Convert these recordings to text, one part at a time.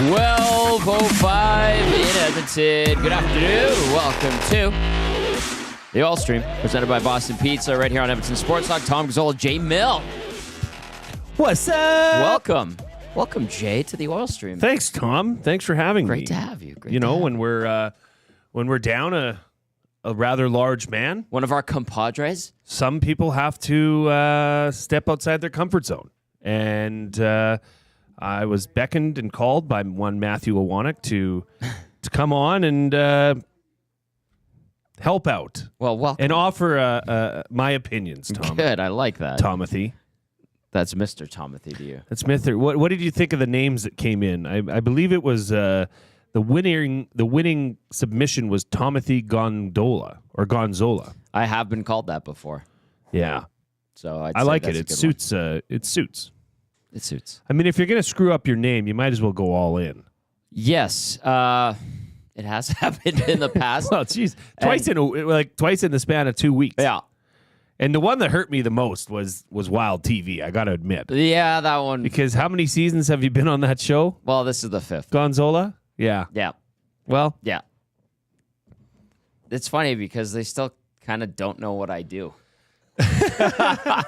12:05 in Edmonton. Good afternoon. Welcome to the All Stream, presented by Boston Pizza, right here on Edmonton Sports Talk. Tom Gazzola, Jay Milne. What's up? Welcome, Jay, to the Oil Stream. Thanks, Tom. Thanks for having me. Great to have you. When we're down a rather large man, one of our compadres, some people have to step outside their comfort zone. And I was beckoned and called by one Matthew Owanek to come on and help out. Well, welcome. And offer my opinions, Tom. Good, I like that. Tomothy. That's Mr. Tomothy to you. That's Mr. What did you think of the names that came in? I believe it was the winning submission was Tomothy Gonzola. I have been called that before. Yeah. So I like it. It suits. It suits. It suits. I mean, if you're going to screw up your name, you might as well go all in. Yes. It has happened in the past. Well, geez, twice in the span of 2 weeks. Yeah. And the one that hurt me the most was Wild TV, I got to admit. Yeah, that one. Because how many seasons have you been on that show? Well, this is the 5th. Gonzola? Yeah. Yeah. Well? Yeah. It's funny because they still kind of don't know what I do. I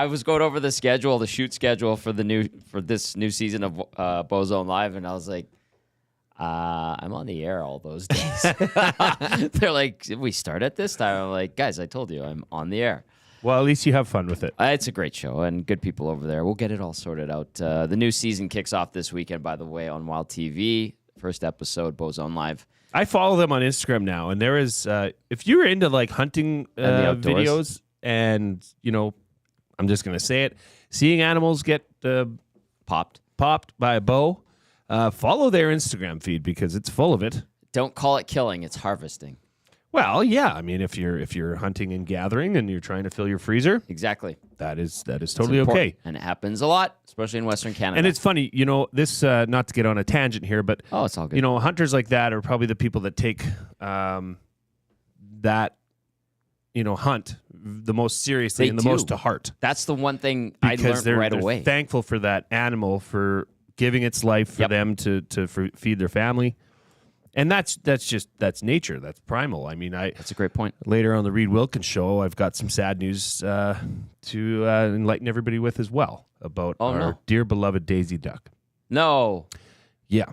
was going over the schedule, the shoot schedule for this new season of Bozone Live, and I was like, I'm on the air all those days. They're like, we start at this time. I'm like, guys, I told you I'm on the air. Well, at least you have fun with it. It's a great show and good people over there. We'll get it all sorted out. The new season kicks off this weekend, by the way, on Wild TV. First episode, Bozone Live. I follow them on Instagram now, and there is, if you're into like hunting videos and, I'm just going to say it, seeing animals get popped by a bow, follow their Instagram feed because it's full of it. Don't call it killing, it's harvesting. Well, yeah. I mean, if you're hunting and gathering and you're trying to fill your freezer, exactly, that is totally okay. And it happens a lot, especially in Western Canada. And it's funny, this not to get on a tangent here, but it's all good. Hunters like that are probably the people that take that hunt the most seriously and the most to heart. That's the one thing I learned right away. They're thankful for that animal for giving its life for them to feed their family. And that's nature. That's primal. I mean, that's a great point. Later on the Reed Wilkins show, I've got some sad news to enlighten everybody with as well about our dear beloved Daisy Duck. No. Yeah.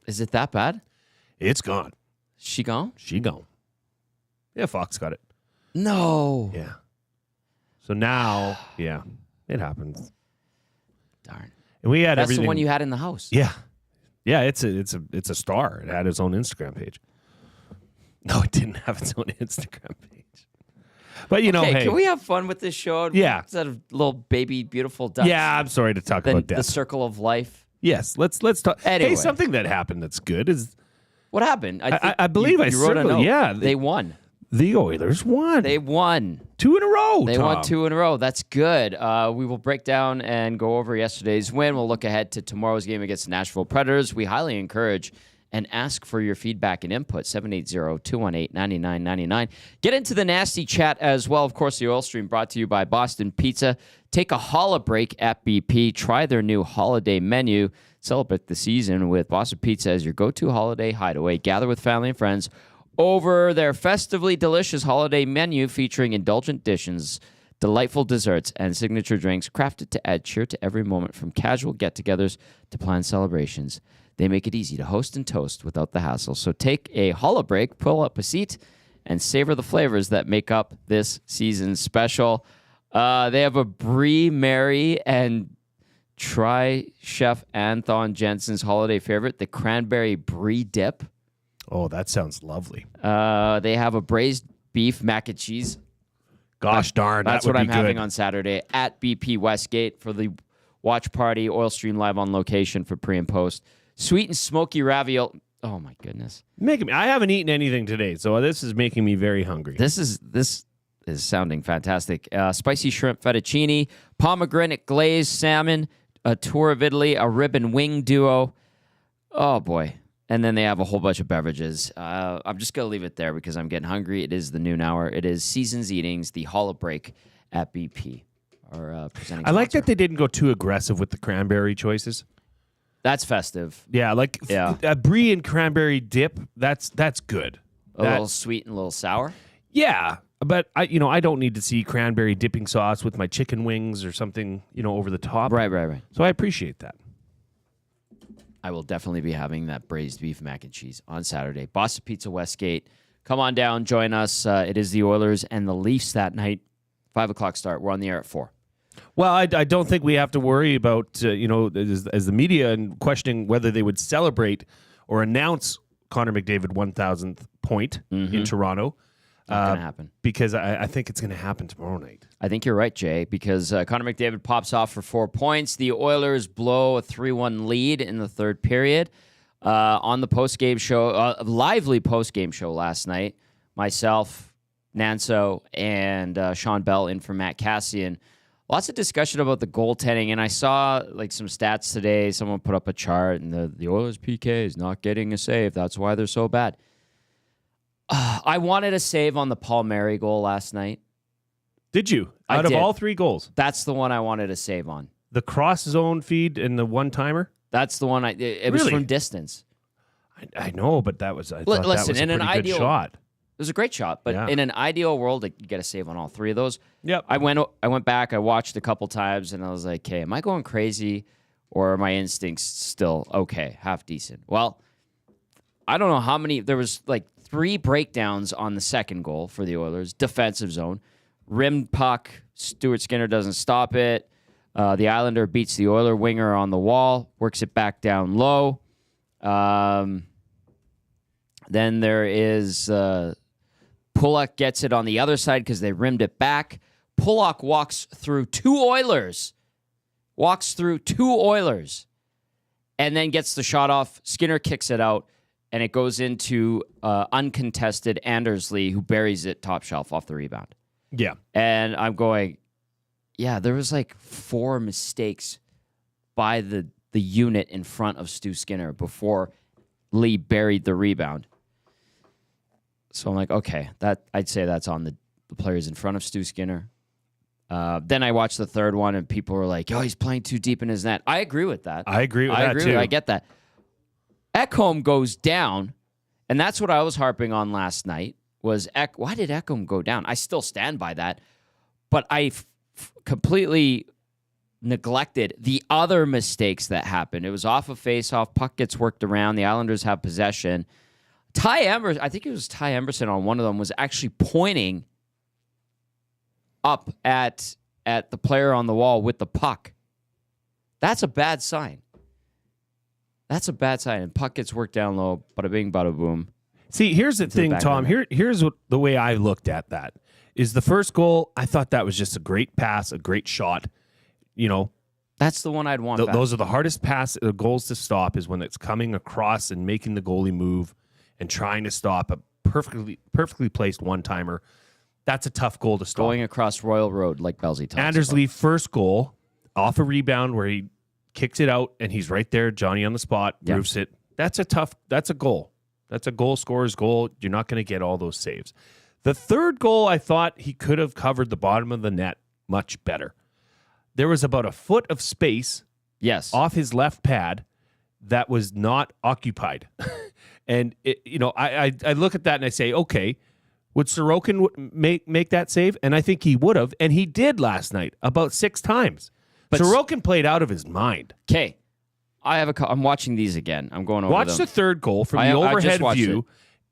Is it that bad? It's gone. She gone? She gone. Yeah, Fox got it. No. Yeah. So now, yeah, it happens. Darn. And we had That's everything. The one you had in the house. Yeah. Yeah, it's a star. It had its own Instagram page. No, it didn't have its own Instagram page. But hey, can we have fun with this show? Yeah, instead of little baby beautiful ducks. Yeah, I'm sorry to talk about death. The circle of life. Yes, let's talk. Anyway. Hey, something that happened that's good is what happened. I believe I wrote a note. Yeah, they won. The Oilers won. They won 2 in a row. They won 2 in a row. That's good. We will break down and go over yesterday's win. We'll look ahead to tomorrow's game against the Nashville Predators. We highly encourage and ask for your feedback and input. 780-218-9999. Get into the nasty chat as well. Of course, the Oil Stream brought to you by Boston Pizza. Take a holla break at BP. Try their new holiday menu. Celebrate the season with Boston Pizza as your go-to holiday hideaway. Gather with family and friends over their festively delicious holiday menu featuring indulgent dishes, delightful desserts, and signature drinks crafted to add cheer to every moment from casual get-togethers to planned celebrations. They make it easy to host and toast without the hassle. So take a holla break, pull up a seat, and savor the flavors that make up this season's special. They have a Brie Mary and try Chef Anton Jensen's holiday favorite, the cranberry Brie dip. Oh, that sounds lovely. They have a braised beef mac and cheese. Gosh darn, that's that would what I'm be having good. on Saturday at BP Westgate for the watch party. Oil Stream live on location for pre and post. Sweet and smoky ravioli. Oh my goodness! I haven't eaten anything today, so this is making me very hungry. This is sounding fantastic. Spicy shrimp fettuccine, pomegranate glazed salmon, a tour of Italy, a rib and wing duo. Oh boy! And then they have a whole bunch of beverages. I'm just going to leave it there because I'm getting hungry. It is the noon hour. It is Seasons Eatings, the Holla Break at BP. Our presenting I like sponsor. that they didn't go too aggressive with the cranberry choices. That's festive. Yeah, like a brie and cranberry dip. That's good. A little sweet and a little sour. Yeah, but I don't need to see cranberry dipping sauce with my chicken wings or something, over the top. Right. So I appreciate that. I will definitely be having that braised beef mac and cheese on Saturday. Boston Pizza Westgate. Come on down, join us. It is the Oilers and the Leafs that night. 5 o'clock start. We're on the air at 4. Well, I don't think we have to worry about, as the media and questioning whether they would celebrate or announce Connor McDavid 1,000th point in Toronto. Not going to happen. Because I think it's going to happen tomorrow night. I think you're right, Jay, because Connor McDavid pops off for 4 points. The Oilers blow a 3-1 lead in the third period. On the post-game show, a lively post-game show last night, myself, Nanso, and Sean Bell in for Matt Cassian. Lots of discussion about the goaltending, and I saw some stats today. Someone put up a chart, and the Oilers PK is not getting a save. That's why they're so bad. I wanted a save on the Palmieri goal last night. Did you? Out of all 3 goals? That's the one I wanted a save on. The cross zone feed and the one-timer? That's the one. It was from distance. I know, but I thought that was a pretty good shot. It was a great shot, but in an ideal world, you get a save on all 3 of those. Yep. I went back, I watched a couple times, and I was like, "Okay, am I going crazy, or are my instincts still okay, half decent?" Well, I don't know how many. There was 3 breakdowns on the second goal for the Oilers, defensive zone, rimmed puck. Stuart Skinner doesn't stop it. The Islander beats the Oiler winger on the wall, works it back down low. Then there is Pulock gets it on the other side because they rimmed it back. Pulock walks through 2 Oilers. And then gets the shot off. Skinner kicks it out, and it goes into uncontested Andersley, who buries it top shelf off the rebound. Yeah. And I'm going, there was 4 mistakes by the unit in front of Stu Skinner before Lee buried the rebound. So I'm like, okay, I'd say that's on the players in front of Stu Skinner. Then I watched the third one, and people were like, "Oh, he's playing too deep in his net." I agree with that. I agree with that, too. I get that. Ekholm goes down, and that's what I was harping on last night, was why did Ekholm go down? I still stand by that, but I completely neglected the other mistakes that happened. It was off a face-off, puck gets worked around, the Islanders have possession. I think it was Ty Emberson on one of them, was actually pointing up at the player on the wall with the puck. That's a bad sign. And puck gets worked down low, bada bing, bada boom. See, here's the thing, Tom. Here's the way I looked at that. Is the first goal, I thought that was just a great pass, a great shot. That's the one I'd want back. Those are the hardest goals to stop, is when it's coming across and making the goalie move and trying to stop a perfectly placed one-timer. That's a tough goal to stop. Going across Royal Road, like Belsey talks Andersley, about. first goal, off a rebound where he kicks it out, and he's right there, Johnny on the spot, roofs it. That's a goal. That's a goal scorer's goal. You're not going to get all those saves. The third goal, I thought he could have covered the bottom of the net much better. There was about a foot of space off his left pad that was not occupied. And, I look at that and I say, okay, would Sorokin make that save? And I think he would have. And he did last night about 6 times. But Sorokin played out of his mind. Okay. I'm watching these again. I'm going over Watch them. the third goal from the overhead view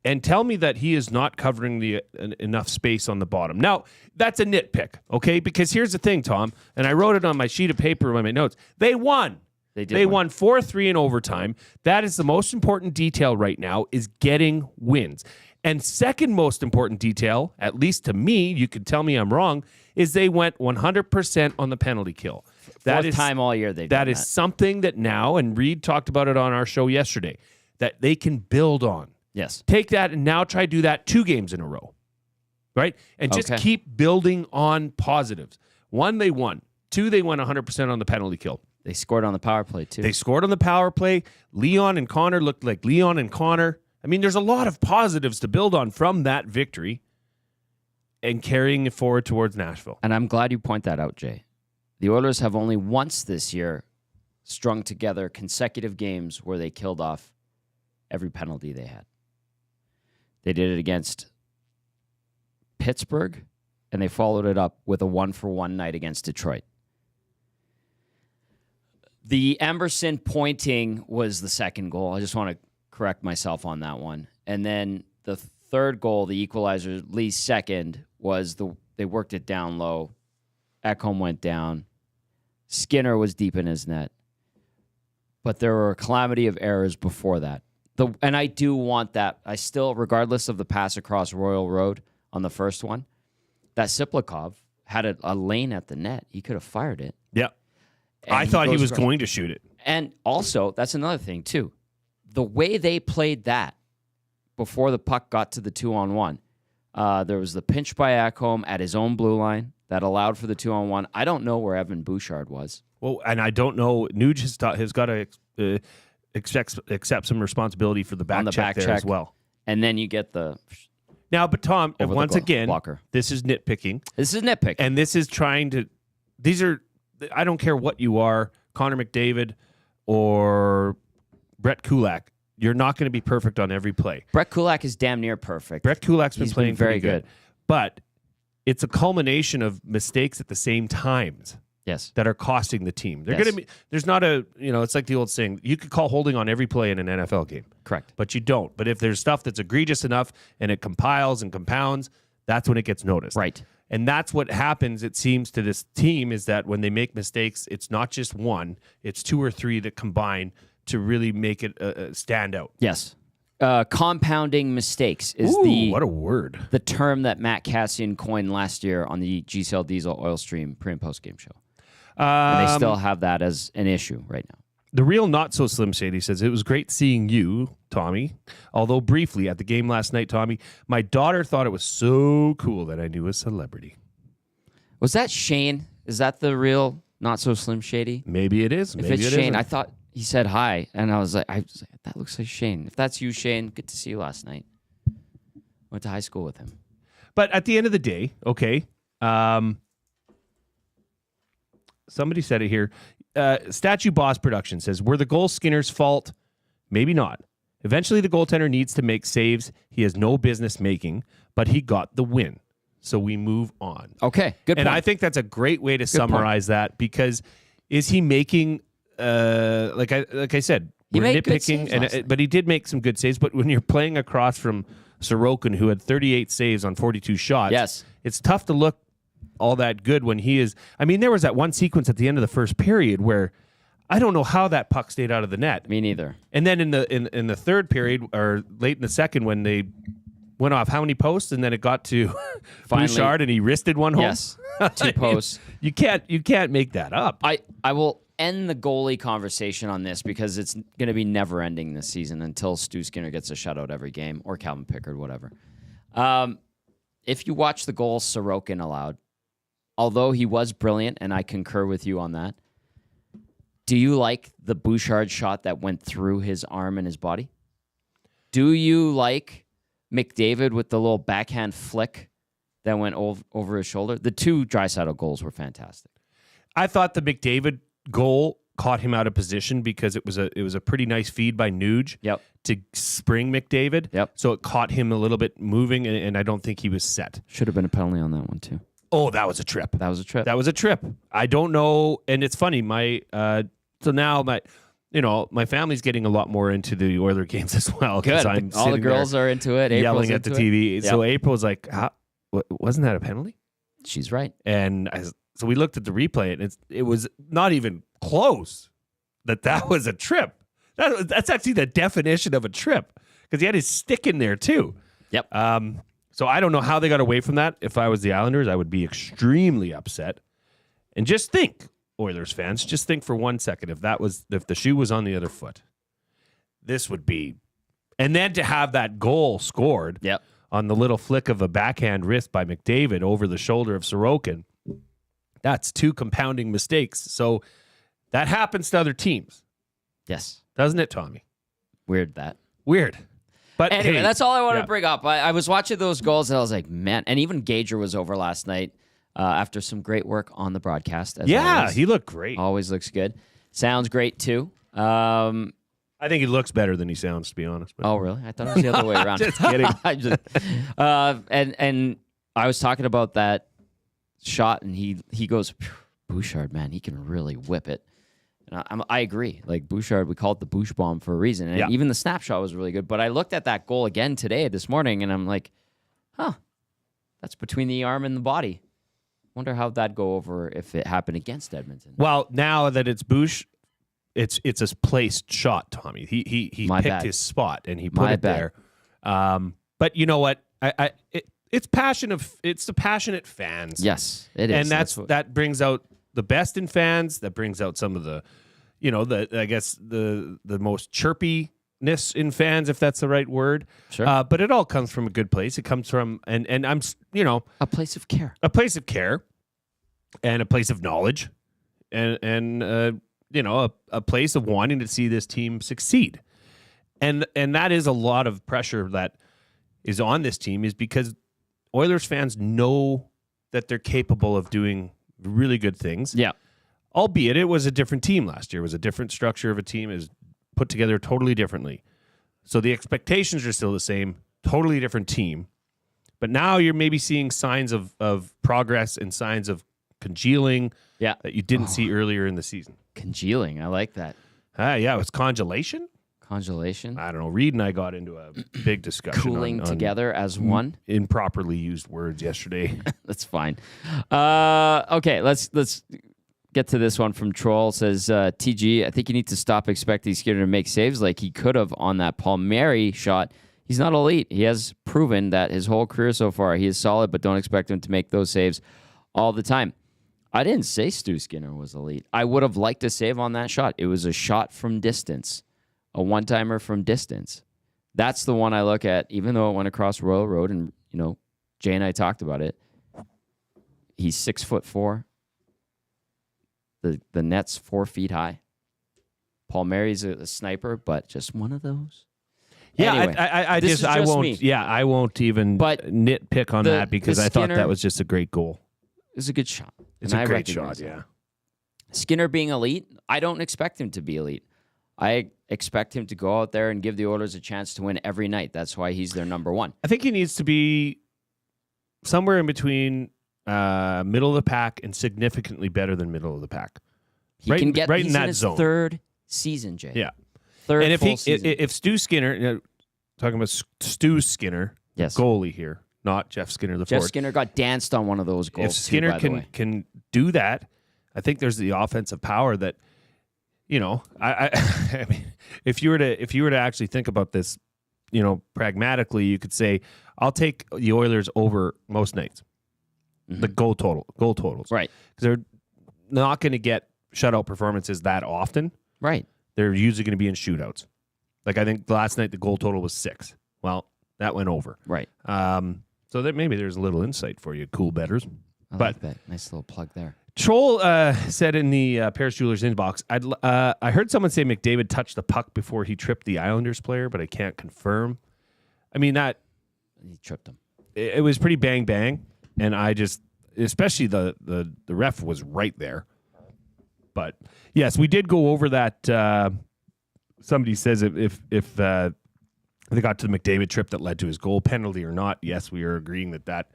and tell me that he is not covering enough space on the bottom. Now, that's a nitpick, okay? Because here's the thing, Tom, and I wrote it on my sheet of paper in my notes. They won. They won 4-3 in overtime. That is the most important detail right now, is getting wins. And second most important detail, at least to me, you could tell me I'm wrong, is they went 100% on the penalty kill. Fourth time all year they've done that. That is something that now, and Reed talked about it on our show yesterday, that they can build on. Yes. Take that and now try to do that 2 games in a row, right? And just keep building on positives. 1, they won. 2, they won 100% on the penalty kill. They scored on the power play, too. They scored on the power play. Leon and Connor looked like Leon and Connor. I mean, there's a lot of positives to build on from that victory and carrying it forward towards Nashville. And I'm glad you point that out, Jay. The Oilers have only once this year strung together consecutive games where they killed off every penalty they had. They did it against Pittsburgh, and they followed it up with a 1-for-1 night against Detroit. The Emerson pointing was the second goal. I just want to correct myself on that one. And then the third goal, the equalizer, Lee's second, was they worked it down low. Ekholm went down. Skinner was deep in his net. But there were a calamity of errors before that. And I do want that. I still, regardless of the pass across Royal Road on the first one, that Siplikov had a lane at the net. He could have fired it. Yeah. And I thought he was going to shoot it. And also, that's another thing, too. The way they played that before the puck got to the 2-on-1, there was the pinch by Ekholm at his own blue line that allowed for the 2-on-1. I don't know where Evan Bouchard was. Well, and I don't know. Nuge has got to accept some responsibility for the back check there as well. And then you get the... Now, but Tom, once again, blocker. This is nitpicking. This is nitpicking. And this is trying to... These are... I don't care what you are, Connor McDavid or Brett Kulak. You're not going to be perfect on every play. Brett Kulak is damn near perfect. Brett Kulak's been playing very good. But it's a culmination of mistakes at the same times. Yes. That are costing the team. They're going to be. There's not a. It's like the old saying. You could call holding on every play in an NFL game. Correct. But you don't. But if there's stuff that's egregious enough and it compiles and compounds, that's when it gets noticed. Right. And that's what happens, it seems, to this team is that when they make mistakes, it's not just one, it's two or three that combine to really make it stand out. Yes. Compounding mistakes is what a word. The term that Matt Cassian coined last year on the GCL Diesel Oil Stream pre- and post-game show. And they still have that as an issue right now. The real not-so-slim shady says, it was great seeing you, Tommy. Although briefly at the game last night, Tommy, my daughter thought it was so cool that I knew a celebrity. Was that Shane? Is that the real not-so-slim shady? Maybe it is. Maybe if it's it Shane, isn't. I thought he said hi, and I was like, that looks like Shane. If that's you, Shane, good to see you last night. Went to high school with him. But at the end of the day, okay, somebody said it here. Statue Boss Production says, were the goals Skinner's fault? Maybe not. Eventually, the goaltender needs to make saves he has no business making, but he got the win. So we move on. Okay, good point. And I think that's a great way to summarize that, because is he making, like I said, he we're made good nitpicking, saves but he did make some good saves. But when you're playing across from Sorokin, who had 38 saves on 42 shots, yes, it's tough to look all that good when he is. I mean, there was that one sequence at the end of the first period where I don't know how that puck stayed out of the net. Me neither. And then in the third period, or late in the second, when they went off how many posts, and then it got to Bouchard and he wristed one home. Yes, 2 posts. You can't make that up. I will end the goalie conversation on this because it's going to be never ending this season until Stu Skinner gets a shutout every game, or Calvin Pickard, whatever. If you watch the goal Sorokin allowed, although he was brilliant, and I concur with you on that, do you like the Bouchard shot that went through his arm and his body? Do you like McDavid with the little backhand flick that went over his shoulder? The 2 Draisaitl goals were fantastic. I thought the McDavid goal caught him out of position because it was a pretty nice feed by Nuge to spring McDavid. Yep. So it caught him a little bit moving, and I don't think he was set. Should have been a penalty on that one, too. Oh, that was a trip. That was a trip. That was a trip. I don't know, and it's funny. So now my family's getting a lot more into the Oiler games as well. Good. All the girls are into it. April's yelling at the TV. Yep. So April was like, wasn't that a penalty? She's right. And so we looked at the replay, and it was not even close that was a trip. That's actually the definition of a trip, because he had his stick in there too. Yep. So I don't know how they got away from that. If I was the Islanders, I would be extremely upset. And just think, Oilers fans, just think for 1 second, if the shoe was on the other foot, this would be. And then to have that goal scored on the little flick of a backhand wrist by McDavid over the shoulder of Sorokin, that's 2 compounding mistakes. So that happens to other teams. Yes. Doesn't it, Tommy? Weird that. Weird. But anyway, that's all I wanted to bring up. I was watching those goals, and I was like, man. And even Gager was over last night after some great work on the broadcast. As always. He looked great. Always looks good. sounds great too. I think he looks better than he sounds, to be honest. But. Oh, really? I thought it was the other way around. Just kidding. And I was talking about that shot, and he goes, Bouchard, man, he can really whip it. And I agree. Like Bouchard, we call it the Bouch bomb for a reason. And even the snapshot was really good. But I looked at that goal again this morning, and I'm like, that's between the arm and the body. Wonder how that'd go over if it happened against Edmonton. Well, now that it's Bouch, it's a placed shot, Tommy. He picked his spot and he put it there. But you know what? It's the passionate fans. Yes, it is. And that brings out the best in fans. That brings out some of the, the most chirpiness in fans, if that's the right word. Sure. But it all comes from a good place. It comes from and I'm a place of care. A place of care, and a place of knowledge, and a place of wanting to see this team succeed. And that is a lot of pressure that is on this team, is because Oilers fans know that they're capable of doing really good things. Yeah. Albeit it was a different team last year. It was a different structure of a team. It was put together totally differently. So the expectations are still the same, totally different team. But now you're maybe seeing signs of progress and signs of congealing that you didn't see earlier in the season. Congealing, I like that. Yeah, it was congelation. Congelation. I don't know. Reed and I got into a big discussion. Cooling together as one. Improperly used words yesterday. That's fine. Okay, let's get to this one from Troll. It says, TG, I think you need to stop expecting Skinner to make saves like he could have on that Palmieri shot. He's not elite. He has proven that his whole career so far. He is solid, but don't expect him to make those saves all the time. I didn't say Stu Skinner was elite. I would have liked a save on that shot. It was a shot from distance, a one-timer from distance. That's the one I look at, even though it went across Royal Road, and Jay and I talked about it. He's 6'4". The net's 4 feet high. Palmieri's a sniper, but just one of those. Yeah, anyway, I won't. Me. Yeah, I won't even nitpick on that because I thought that was just a great goal. It's a good shot. It's a great shot. Yeah. Skinner being elite, I don't expect him to be elite. I expect him to go out there and give the Oilers a chance to win every night. That's why he's their number one. I think he needs to be somewhere in between middle of the pack and significantly better than middle of the pack. He's in that his zone. Third season, Jay. Yeah. Third and season. If Stu Skinner, talking about Stu Skinner, goalie here, not Jeff Skinner the fourth. Jeff Skinner got danced on one of those goals. If Skinner can do that, I think there's the offensive power that, I mean, if you were to actually think about this, pragmatically, you could say, I'll take the Oilers over most nights. Mm-hmm. The goal totals. Right. Because they're not going to get shutout performances that often. Right. They're usually going to be in shootouts. Like I think last night the goal total was 6. Well, that went over. Right. So that maybe there's a little insight for you, cool bettors. I like that. Nice little plug there. Troll said in the Paris Jewelers inbox, I heard someone say McDavid touched the puck before he tripped the Islanders player, but I can't confirm. I mean, he tripped him. It was pretty bang, and I just, especially the ref was right there. But yes, we did go over that. Somebody says if they got to the McDavid trip that led to his goal, penalty or not. Yes, we are agreeing that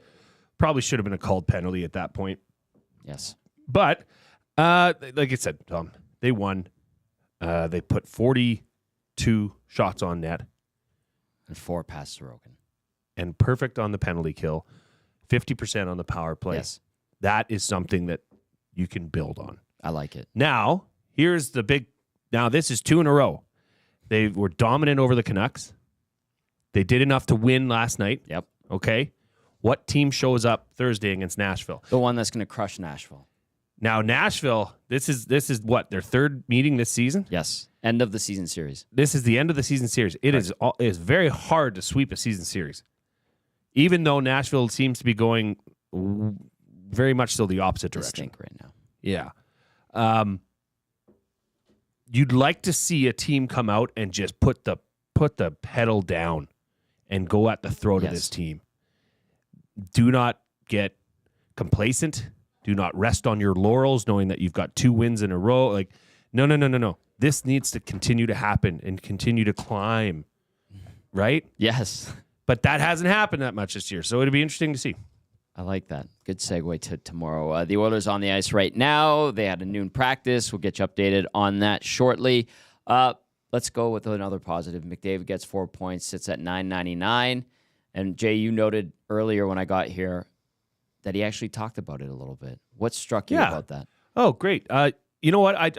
probably should have been a called penalty at that point. Yes. But, like I said, Tom, they won. They put 42 shots on net. And 4 past Sorokin. And perfect on the penalty kill. 50% on the power play. Yes. That is something that you can build on. I like it. Now, here's the big... Now, this is 2 in a row. They were dominant over the Canucks. They did enough to win last night. Yep. Okay. What team shows up Thursday against Nashville? The one that's going to crush Nashville. Now, Nashville, this is what, their third meeting this season? Yes. End of the season series. This is the end of the season series. It is very hard to sweep a season series. Even though Nashville seems to be going very much still the opposite direction. Stink right now. Yeah. You'd like to see a team come out and just put the pedal down and go at the throat of this team. Do not get complacent. Do not rest on your laurels knowing that you've got 2 wins in a row. Like, No. This needs to continue to happen and continue to climb, right? Yes. But that hasn't happened that much this year, so it'll be interesting to see. I like that. Good segue to tomorrow. The Oilers on the ice right now. They had a noon practice. We'll get you updated on that shortly. Let's go with another positive. McDavid gets 4 points, sits at $9.99. And Jay, you noted earlier when I got here that he actually talked about it a little bit. What struck you about that? Oh, great. You know what?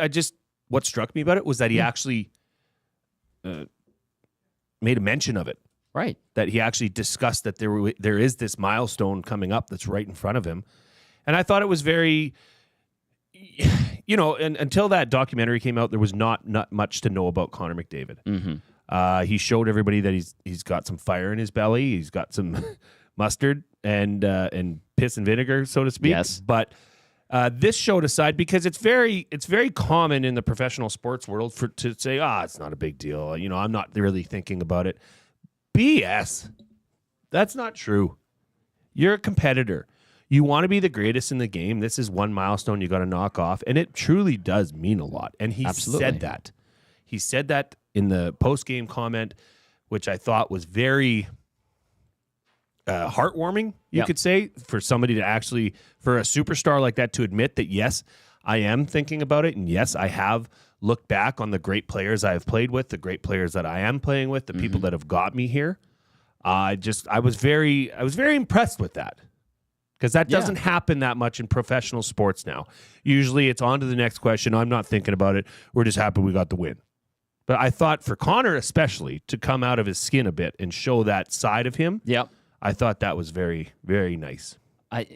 What struck me about it was that he actually made a mention of it. Right. That he actually discussed that there is this milestone coming up that's right in front of him. And I thought it was very, and until that documentary came out, there was not much to know about Connor McDavid. Mm-hmm. He showed everybody that he's got some fire in his belly. He's got some mustard and piss and vinegar, so to speak. Yes. But this showed aside because it's very common in the professional sports world to say, it's not a big deal. I'm not really thinking about it. BS. That's not true. You're a competitor. You want to be the greatest in the game. This is one milestone you got to knock off, and it truly does mean a lot. And he said that. He said that in the post-game comment, which I thought was very heartwarming, you could say, for somebody to actually, for a superstar like that to admit that, yes, I am thinking about it, and yes, I have look back on the great players I have played with, the great players that I am playing with, the people that have got me here. I was very impressed with that because that doesn't happen that much in professional sports now. Usually it's on to the next question. I'm not thinking about it. We're just happy we got the win. But I thought for Connor especially to come out of his skin a bit and show that side of him, I thought that was very, very nice.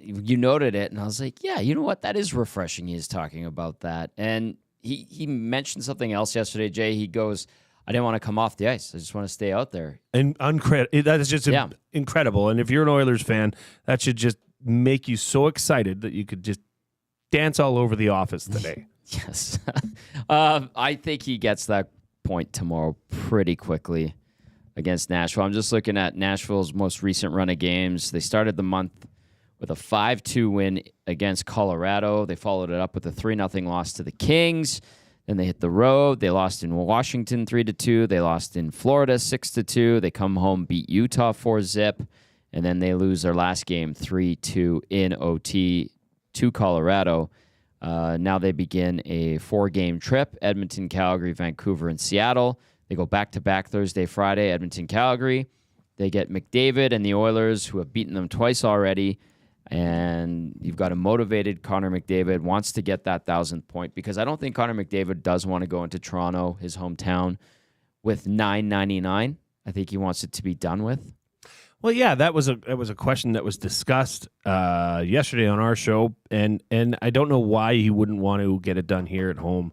You noted it, and I was like, yeah, you know what? That is refreshing. He's talking about that. And he mentioned something else yesterday, Jay. He goes, I didn't want to come off the ice. I just want to stay out there. And that is just incredible. And if you're an Oilers fan, that should just make you so excited that you could just dance all over the office today. Yes. I think he gets that point tomorrow pretty quickly against Nashville. I'm just looking at Nashville's most recent run of games. They started the month with a 5-2 win against Colorado. They followed it up with a 3-0 loss to the Kings. Then they hit the road. They lost in Washington 3-2. They lost in Florida 6-2. They come home, beat Utah 4-0. And then they lose their last game 3-2 in OT to Colorado. Now they begin a 4-game trip: Edmonton, Calgary, Vancouver, and Seattle. They go back-to-back Thursday, Friday, Edmonton, Calgary. They get McDavid and the Oilers, who have beaten them twice already. And you've got a motivated Connor McDavid, wants to get that 1,000th point, because I don't think Connor McDavid does want to go into Toronto, his hometown, with $9.99. I think he wants it to be done with. Well, yeah, that was a question that was discussed yesterday on our show, and I don't know why he wouldn't want to get it done here at home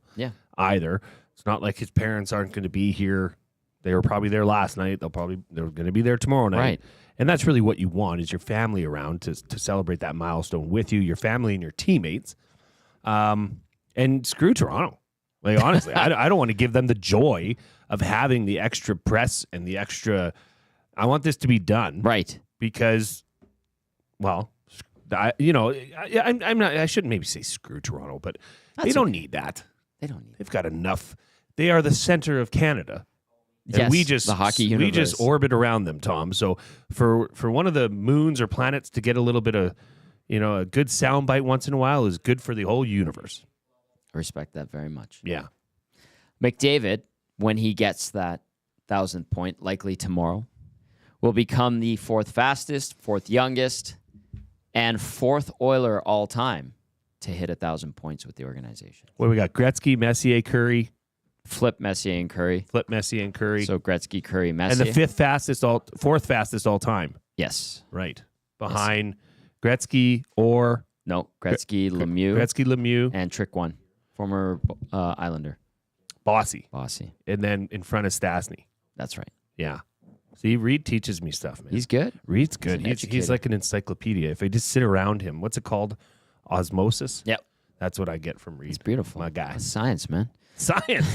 either. It's not like his parents aren't going to be here. They were probably there last night. They're going to be there tomorrow night. Right. And that's really what you want, is your family around to celebrate that milestone with you, your family and your teammates. And screw Toronto. Like, honestly, I don't want to give them the joy of having the extra press and the extra. I want this to be done. Right. Because, well, I'm not. I shouldn't maybe say screw Toronto, but they don't need that. They don't need. They've got enough. They are the center of Canada. And yes, we just, the hockey universe. We just orbit around them, Tom. So for one of the moons or planets to get a little bit of, a good soundbite once in a while is good for the whole universe. I respect that very much. Yeah. McDavid, when he gets that 1,000th point, likely tomorrow, will become the 4th fastest, 4th youngest, and 4th Oiler all time to hit 1,000 points with the organization. What do we got? Gretzky, Messier, Curry. Flip Messier and Curry. So Gretzky, Curry, Messier. And the 4th fastest all time. Yes. Right. Behind Gretzky or... No, Gretzky, Lemieux. And Trick One, former Islander. Bossy. And then in front of Stastny. That's right. Yeah. See, Reed teaches me stuff, man. He's good. Reed's good. He's like an encyclopedia. If I just sit around him, what's it called? Osmosis? Yep. That's what I get from Reed. He's beautiful. My guy. That's science, man. Science.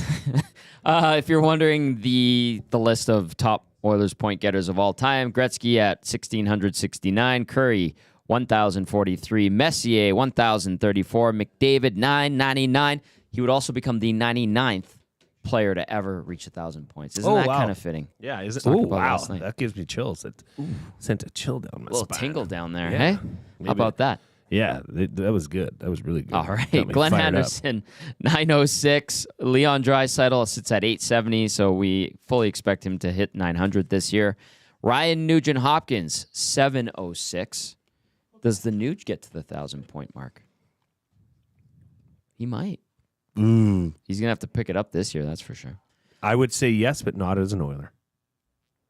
If you're wondering, the list of top Oilers point getters of all time: Gretzky at 1,669, Curry 1,043, Messier 1,034, McDavid 999, he would also become the 99th player to ever reach 1,000 points. Isn't that kind of fitting? Yeah, is it? Talked Oh, about wow. last night. That gives me chills. It sent a chill down my A little spine. tingle down there, Yeah. hey? How about that? Yeah, that was good. That was really good. All right. Got me Glenn fired up. Henderson, 906. Leon Draisaitl sits at 870, so we fully expect him to hit 900 this year. Ryan Nugent-Hopkins, 706. Does the Nuge get to the 1,000-point mark? He might. He's going to have to pick it up this year, that's for sure. I would say yes, but not as an Oiler.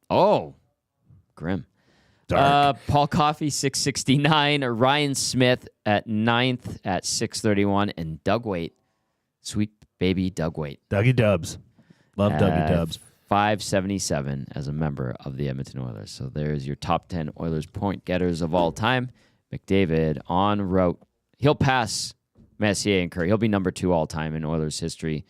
Oh, grim. Dark. Paul Coffey, 669. Ryan Smith at 9th at 631. And Doug Waite, sweet baby Doug Waite. Dougie Dubs. Love Dougie Dubs. 577 as a member of the Edmonton Oilers. So there's your top 10 Oilers point getters of all time. McDavid on route. He'll pass Messier and Curry. He'll be number 2 all time in Oilers history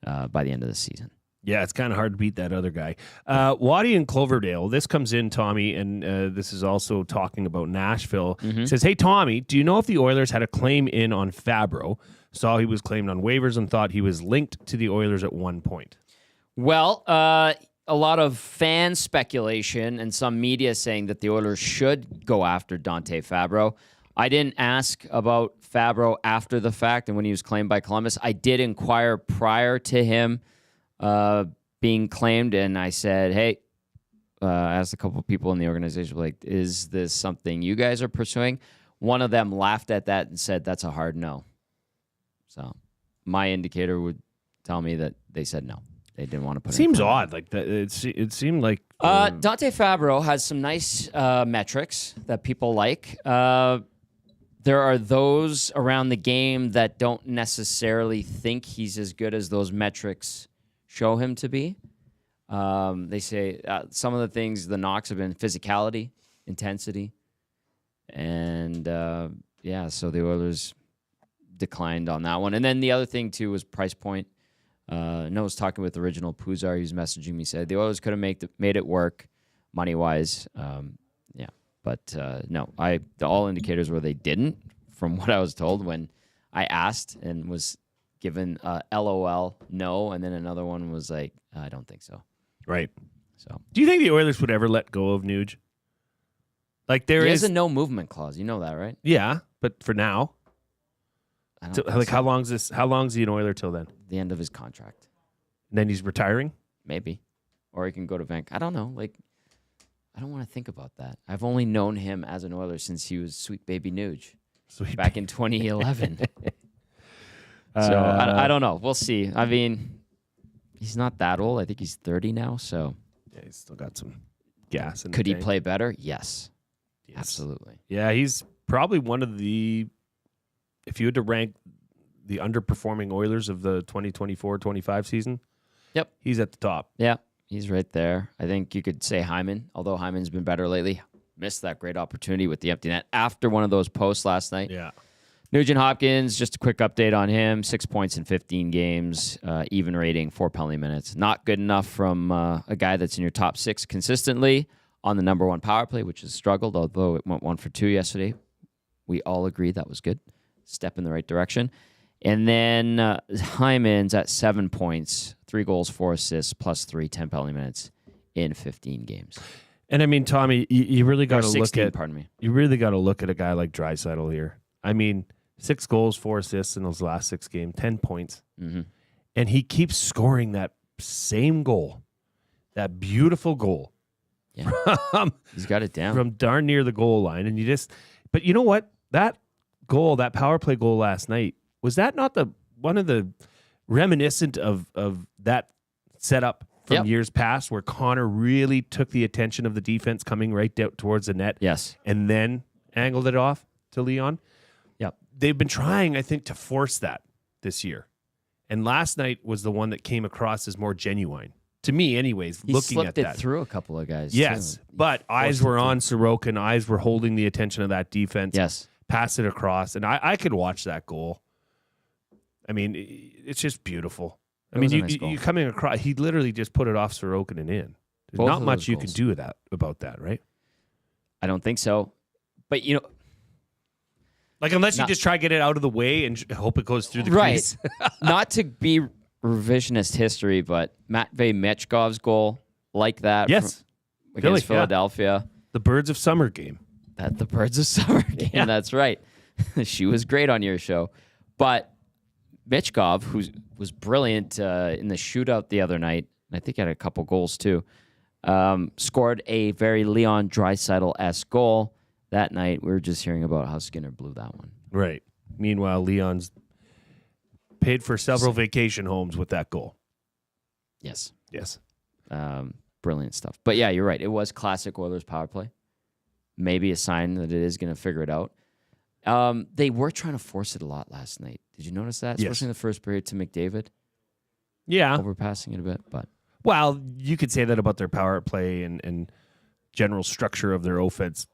by the end of the season. Yeah, it's kind of hard to beat that other guy. Waddy and Cloverdale, this comes in, Tommy, and this is also talking about Nashville. It says, hey, Tommy, do you know if the Oilers had a claim in on Fabro? Saw he was claimed on waivers and thought he was linked to the Oilers at one point. Well, a lot of fan speculation and some media saying that the Oilers should go after Dante Fabro. I didn't ask about Fabro after the fact and when he was claimed by Columbus. I did inquire prior to him being claimed, and I said, hey, I asked a couple of people in the organization, like, is this something you guys are pursuing? One of them laughed at that and said, that's a hard no. So my indicator would tell me that they said no. They didn't want to put it. Seems odd. Like that. It seemed like Dante Fabro has some nice metrics that people like. There are those around the game that don't necessarily think he's as good as those metrics show him to be. They say some of the things, the knocks have been physicality, intensity, and so the Oilers declined on that one. And then the other thing too was price point. I was talking with original Puzar. He was messaging me, said the Oilers could have made it work money wise. But no, the all indicators were they didn't, from what I was told when I asked and was given LOL, no, and then another one was like, I don't think so. Right. So, do you think the Oilers would ever let go of Nuge? Like there is a no movement clause. You know that, right? Yeah, but for now, I don't so, think like so. how long is he an Oiler till then? The end of his contract, And then he's retiring. maybe, or he can go to Vancouver. I don't know. Like, I don't want to think about that. I've only known him as an Oiler since he was sweet baby Nuge back in 2011. So I don't know. We'll see. I mean, he's not that old. I think he's 30 now. So Yeah, he's still got some gas. In could the he tank. play better? Yes, Yes. absolutely. Yeah, he's probably one of the. If you had to rank the underperforming Oilers of the 2024-25 season, Yep. he's at the top. Yeah, he's right there. I think you could say Hyman, although Hyman's been better lately. Missed that great opportunity with the empty net after one of those posts last night. Yeah. Nugent-Hopkins, just a quick update on him. 6 points in 15 games, even rating, 4 penalty minutes. Not good enough from a guy that's in your top 6 consistently on the number 1 power play, which has struggled, although it went 1 for 2 yesterday. We all agreed that was good. Step in the right direction. And then Hyman's at 7 points, 3 goals, 4 assists, plus 3, 10 penalty minutes in 15 games. And I mean, Tommy, you really got to look 16, at. pardon me. You really got to look at a guy like Draisaitl here. I mean, 6 goals, 4 assists in those last 6 games, 10 points, and he keeps scoring that same goal, that beautiful goal. Yeah. He's got it down. From darn near the goal line, and but you know what? That goal, that power play goal last night, was that not one of the reminiscent of that setup from years past, where Connor really took the attention of the defense coming right down towards the net, Yes. and then angled it off to Leon? Yep. They've been trying, I think, to force that this year, and last night was the one that came across as more genuine. To me, anyways, He looking at slipped it that. through a couple of guys. Yes, too. but eyes were on Sorokin. Eyes were holding the attention of that defense. Yes. Pass it across, and I could watch that goal. I mean, it's just beautiful. I mean, was a nice goal. you coming across, he literally just put it off Sorokin and in. There's Both not of much those you goals. can do about that, right? I don't think so. But, Like, unless you just try to get it out of the way and hope it goes through the crease. Not to be revisionist history, but Matvei Michkov's goal like that against Philadelphia. The Birds of Summer game. The Birds of Summer game, that's right. She was great on your show. But Michkov, who was brilliant in the shootout the other night, and I think had a couple goals too, scored a very Leon Draisaitl-esque goal that night. We were just hearing about how Skinner blew that one. Right. Meanwhile, Leon's paid for several vacation homes with that goal. Yes. Brilliant stuff. But yeah, you're right. It was classic Oilers power play. Maybe a sign that it is going to figure it out. They were trying to force it a lot last night. Did you notice that? Especially in the first period to McDavid. Yeah. Overpassing it a bit, but... Well, you could say that about their power play and general structure of their offense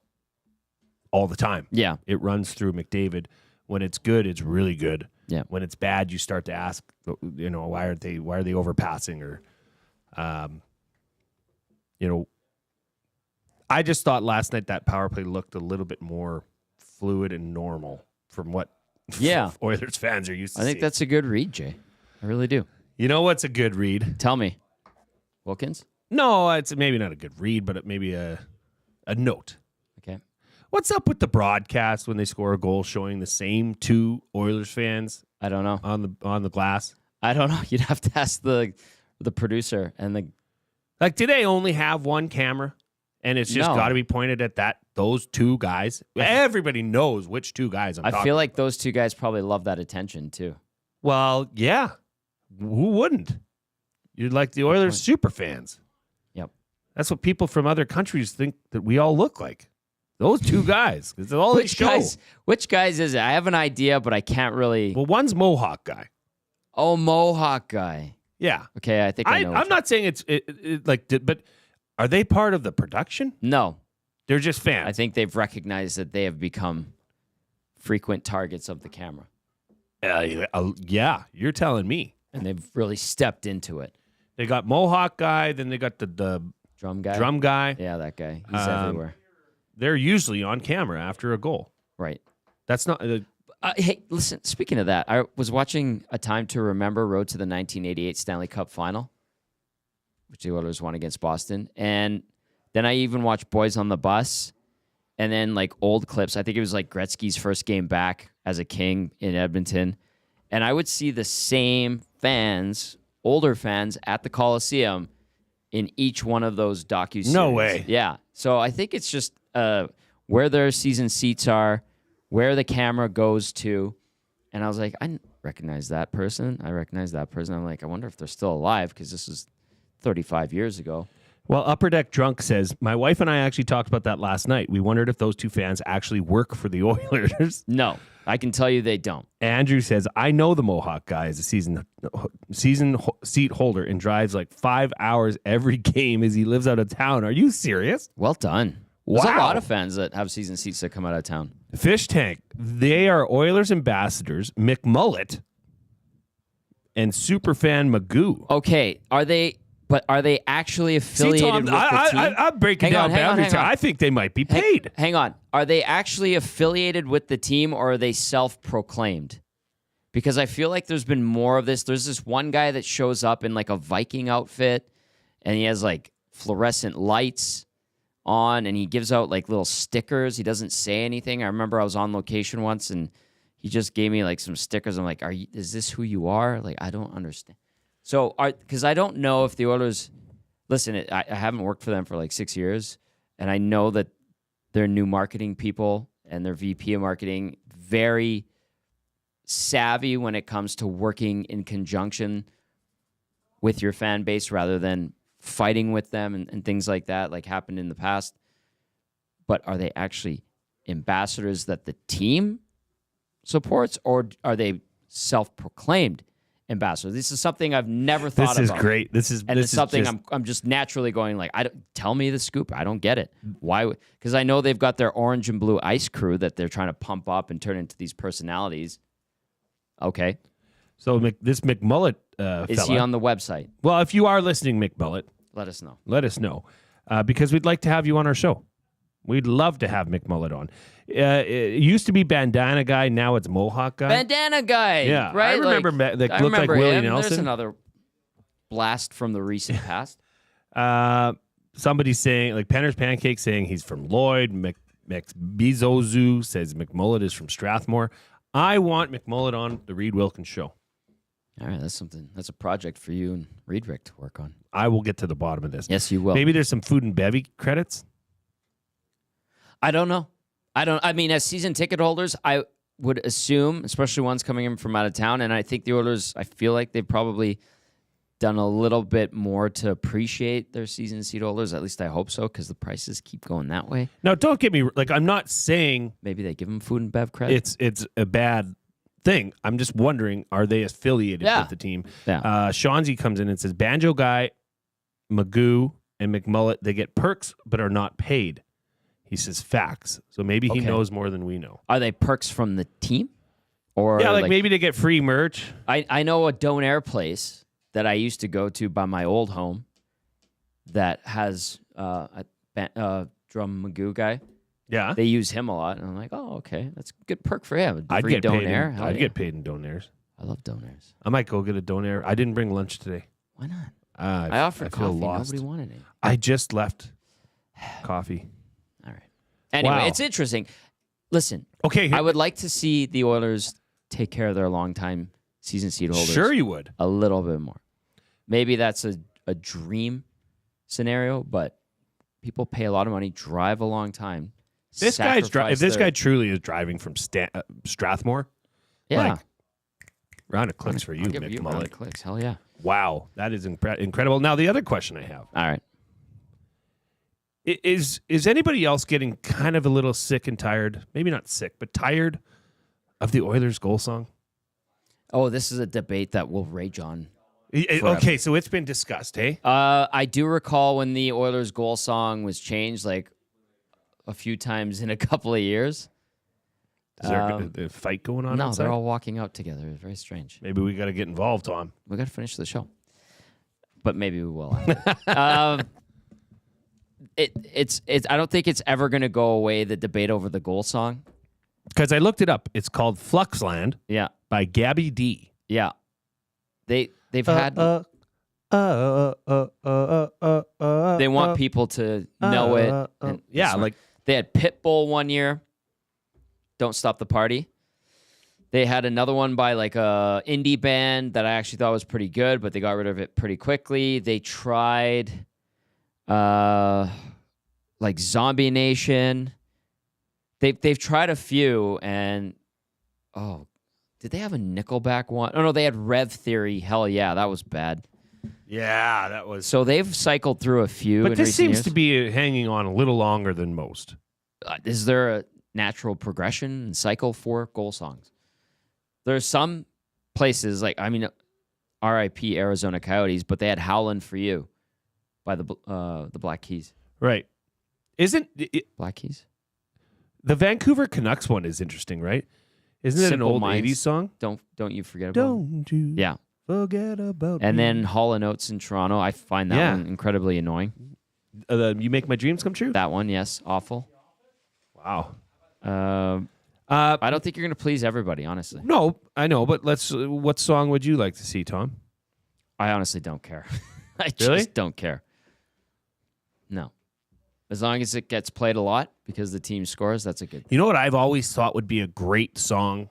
all the time. Yeah. It runs through McDavid. When it's good, it's really good. Yeah. When it's bad, you start to ask, why are they overpassing? Or, I just thought last night that power play looked a little bit more fluid and normal from what Oilers fans are used to I think seeing. that's a good read, Jay. I really do. You know what's a good read? Tell me. Wilkins? No, it's maybe not a good read, but maybe a note. Okay. What's up with the broadcast when they score a goal showing the same two Oilers fans? I don't know. On the glass? I don't know. You'd have to ask the producer and the... Like, do they only have one camera? And it's just got to be pointed at those two guys? Everybody knows which two guys I'm talking about. I feel like those two guys probably love that attention, too. Well, yeah. Who wouldn't? You're like the Oilers super fans. Yep. That's what people from other countries think that we all look like. Those two guys. It's all they show. Which guys is it? I have an idea, but I can't really... Well, one's Mohawk guy. Oh, Mohawk guy. Yeah. Okay, I think I know. I'm not saying it's but are they part of the production? No. They're just fans. I think they've recognized that they have become frequent targets of the camera. Yeah, you're telling me. And they've really stepped into it. They got Mohawk guy, then they got the drum guy. Drum guy. Yeah, that guy. He's everywhere. They're usually on camera after a goal. Right. That's not... hey, listen, speaking of that, I was watching A Time to Remember, Road to the 1988 Stanley Cup Final, which the Oilers won against Boston. And then I even watched Boys on the Bus, and then like old clips. I think it was like Gretzky's first game back as a King in Edmonton. And I would see the same fans, older fans, at the Coliseum in each one of those docuseries. No way. Yeah. So I think it's just where their season seats are, where the camera goes to. And I was like, I recognize that person. I recognize that person. I'm like, I wonder if they're still alive because this was 35 years ago. Well, Upper Deck Drunk says, my wife and I actually talked about that last night. We wondered if those two fans actually work for the Oilers. No, I can tell you they don't. Andrew says, I know the Mohawk guy is a season seat holder and drives like 5 hours every game as he lives out of town. Are you serious? Well done. There's a lot of fans that have season seats that come out of town. Fish Tank, they are Oilers ambassadors, McMullet, and superfan Magoo. Okay, are they actually affiliated with the team? I'm breaking down boundaries. I think they might be paid. Hang on. Are they actually affiliated with the team, or are they self-proclaimed? Because I feel like there's been more of this. There's this one guy that shows up in like a Viking outfit, and he has like fluorescent lights on, and he gives out like little stickers. He doesn't say anything. I remember I was on location once, and he just gave me like some stickers. I'm like, is this who you are? Like, I don't understand. So, because I don't know if the Oilers, listen, I haven't worked for them for like 6 years, and I know that their new marketing people and their VP of marketing, very savvy when it comes to working in conjunction with your fan base rather than fighting with them and things like that, like happened in the past. But are they actually ambassadors that the team supports, or are they self-proclaimed ambassadors? This is something I've never thought about. This is great. It's something I'm just naturally going like, tell me the scoop. I don't get it. Why? Because I know they've got their orange and blue ice crew that they're trying to pump up and turn into these personalities. Okay. So this McMullet is he on the website? Well, if you are listening, McMullet, let us know. Let us know because we'd like to have you on our show. We'd love to have McMullet on. It used to be Bandana Guy. Now it's Mohawk Guy. Bandana Guy. Yeah. Right? I remember that I looked like remember Willie him. Nelson. There's another blast from the recent past. Somebody's saying, like Penner's Pancake saying he's from Lloyd. Bizozu says McMullet is from Strathmore. I want McMullet on the Reed Wilkins show. All right, that's something. That's a project for you and Reed Rick to work on. I will get to the bottom of this. Yes, you will. Maybe there's some food and bevy credits. I don't know. I mean, as season ticket holders, I would assume, especially ones coming in from out of town, and I think the Oilers, I feel like they've probably done a little bit more to appreciate their season seat holders. At least I hope so, because the prices keep going that way. Now, don't get me, like, I'm not saying Maybe they give them food and bev credit. it's a bad thing. I'm just wondering, are they affiliated with the team? Yeah. Shanzi comes in and says, Banjo Guy, Magoo, and McMullet, they get perks but are not paid. He says facts. So maybe he knows more than we know. Are they perks from the team? Or yeah, like maybe they get free merch. I know a Donair place that I used to go to by my old home that has a Drum Magoo guy. Yeah. They use him a lot. And I'm like, oh, okay. That's a good perk for him. I'd Free get Donair. paid. I'd get paid in Donairs. I love Donairs. I might go get a Donair. I didn't bring lunch today. Why not? I offered feel coffee. lost. Nobody wanted it. I just left coffee. All right. Anyway, Wow. it's interesting. Listen, Okay. I would like to see the Oilers take care of their longtime season seat holders. Sure you would. A little bit more. Maybe that's a dream scenario, but people pay a lot of money, drive a long time. This guy's if this guy truly is driving from Strathmore, yeah, like, round of clicks for you, I'll give you a round McMullet. of clicks. Hell yeah. Wow, that is incredible. Now, the other question I have All right. is anybody else getting kind of a little sick and tired? Maybe not sick, but tired of the Oilers goal song? Oh, this is a debate that will rage on. Okay, so it's been discussed, hey? I do recall when the Oilers goal song was changed, like a few times in a couple of years. Is there a fight going on No, outside? they're all walking out together. It's very strange. Maybe we got to get involved, Tom. We got to finish the show, but maybe we will. After. It's. I don't think it's ever going to go away. The debate over the goal song. Because I looked it up. It's called Fluxland Yeah, by Gabby D. yeah. They've had. They want people to know it. And Yeah, like they had Pitbull one year. Don't Stop the Party. They had another one by like a indie band that I actually thought was pretty good, but they got rid of it pretty quickly. They tried like Zombie Nation. They've tried a few, and did they have a Nickelback one? Oh no, they had Rev Theory. Hell yeah, that was bad. yeah, that was. So they've cycled through a few. But in this recent seems years. to be hanging on a little longer than most. Is there a natural progression and cycle for goal songs? There's some places like R.I.P. Arizona Coyotes, but they had "Howlin' for You" by the Black Keys. Right. Isn't Black Keys? the Vancouver Canucks one is interesting, right? Isn't it Simple an old Minds. 80s song? Don't you forget about them. Don't you Yeah. forget about And me. then Hall & Oates in Toronto. I find that Yeah. one incredibly annoying. You Make My Dreams Come True? That one, yes, awful. Wow. I don't think you're going to please everybody, honestly. No, I know, but what song would you like to see, Tom? I honestly don't care. I Really? just don't care. No. As long as it gets played a lot because the team scores, that's a good thing. You know what I've always thought would be a great song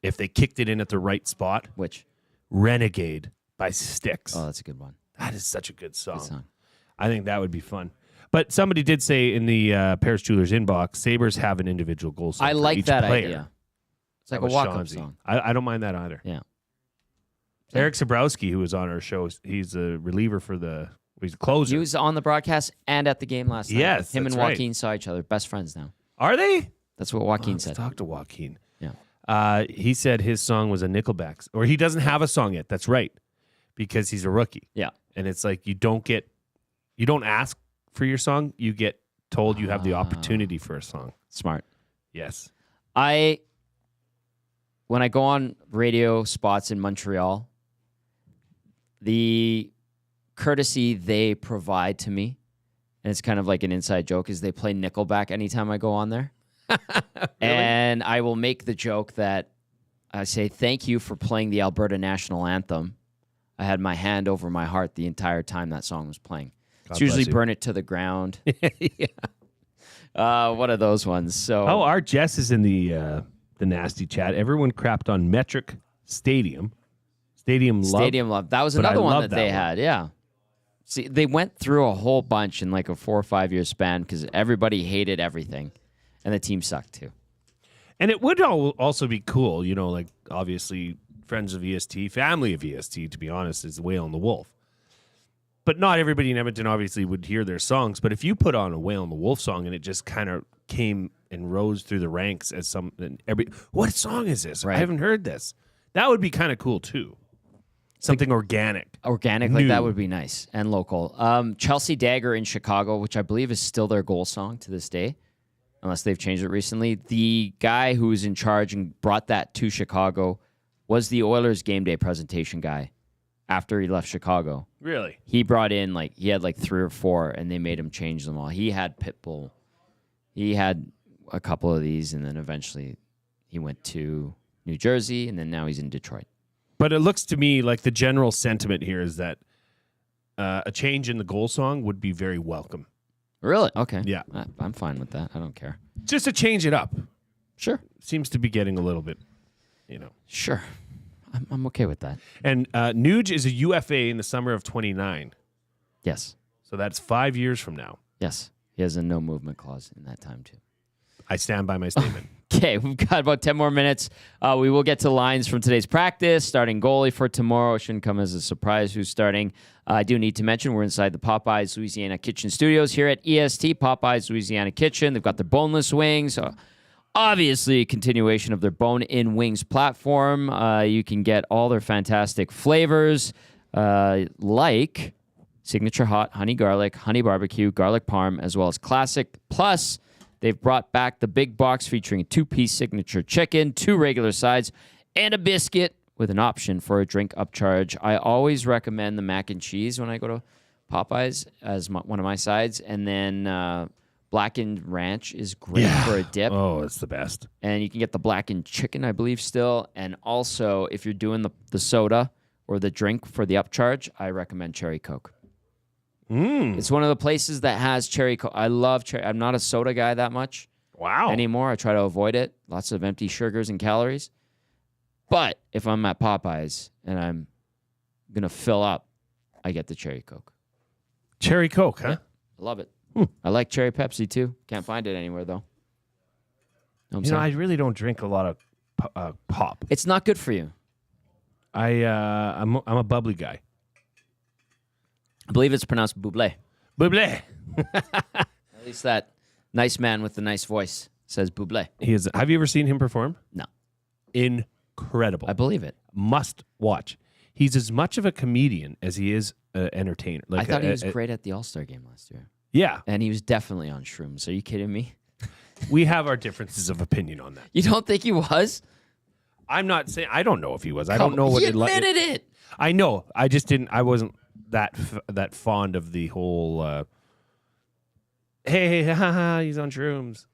if they kicked it in at the right spot? Which? Renegade by Styx. Oh, that's a good one. That is such a good song. Good song. I think that would be fun. But somebody did say in the Paris Jewelers inbox, Sabres have an individual goal song I for like each that player. idea. It's like That a was walk-up Shanzi. song. I don't mind that either. Yeah. Eric Sabrowski, who was on our show, he's a reliever he's a closer. He was on the broadcast and at the game last night. Yes, Him and that's right. Joaquin saw each other. Best friends now. Are they? That's what Joaquin Let's said. talk to Joaquin. Yeah. He said his song was a Nickelback, or he doesn't have a song yet. That's right, because he's a rookie. Yeah. And it's like you don't ask for your song. You get told you have the opportunity for a song. Smart. Yes. When I go on radio spots in Montreal, the courtesy they provide to me and it's kind of like an inside joke, is they play Nickelback anytime I go on there. Really? And I will make the joke that I say, thank you for playing the Alberta National Anthem. I had my hand over my heart the entire time that song was playing. It's usually Burn It to the Ground. Yeah. One of those ones. So, our Jess is in the nasty chat. Everyone crapped on Metric Stadium. Stadium Love. That was another one that they had. Yeah. See, they went through a whole bunch in like a 4 or 5 year span because everybody hated everything, and the team sucked too. And it would also be cool, like obviously friends of EST, family of EST, to be honest, is the Whale and the Wolf. But not everybody in Edmonton obviously would hear their songs. But if you put on a Whale and the Wolf song and it just kind of came and rose through the ranks as what song is this? Right. I haven't heard this. That would be kind of cool too. Something organic. Organic, like that would be nice and local. Chelsea Dagger in Chicago, which I believe is still their goal song to this day, unless they've changed it recently. The guy who was in charge and brought that to Chicago was the Oilers game day presentation guy after he left Chicago. Really? He brought in, he had 3 or 4, and they made him change them all. He had Pitbull. He had a couple of these, and then eventually he went to New Jersey, and then now he's in Detroit. But it looks to me like the general sentiment here is that a change in the goal song would be very welcome. Really? Okay. Yeah. I'm fine with that. I don't care. Just to change it up. Sure. Seems to be getting a little bit, Sure. I'm okay with that. And Nuge is a UFA in the summer of 29. Yes. So that's 5 years from now. Yes. He has a no movement clause in that time, too. I stand by my statement. Okay, we've got about 10 more minutes. We will get to lines from today's practice. Starting goalie for tomorrow. It shouldn't come as a surprise who's starting. I do need to mention we're inside the Popeyes Louisiana Kitchen Studios here at EST. Popeyes Louisiana Kitchen. They've got their boneless wings. Obviously, a continuation of their bone-in wings platform. You can get all their fantastic flavors like signature hot, honey garlic, honey barbecue, garlic parm, as well as classic. Plus, they've brought back the big box featuring a 2-piece signature chicken, 2 regular sides, and a biscuit with an option for a drink upcharge. I always recommend the mac and cheese when I go to Popeyes as one of my sides. And then blackened ranch is great for a dip. Oh, it's the best. And you can get the blackened chicken, I believe, still. And also, if you're doing the soda or the drink for the upcharge, I recommend Cherry Coke. It's one of the places that has Cherry Coke. I love cherry. I'm not a soda guy that much anymore. I try to avoid it. Lots of empty sugars and calories. But if I'm at Popeyes and I'm going to fill up, I get the Cherry Coke. Cherry Coke, huh? Yeah, I love it. I like Cherry Pepsi, too. Can't find it anywhere, though. I really don't drink a lot of pop. It's not good for you. I'm a bubbly guy. I believe it's pronounced buble. Buble. At least that nice man with the nice voice says buble. He is. Have you ever seen him perform? No. Incredible. I believe it. Must watch. He's as much of a comedian as he is an entertainer. I thought he was great at the All-Star game last year. Yeah. And he was definitely on shrooms. Are you kidding me? We have our differences of opinion on that. You don't think he was? I'm not saying. I don't know if he was. I don't know what he admitted it. I know. I just didn't. I wasn't that fond of the whole. Hey, haha, he's on shrooms.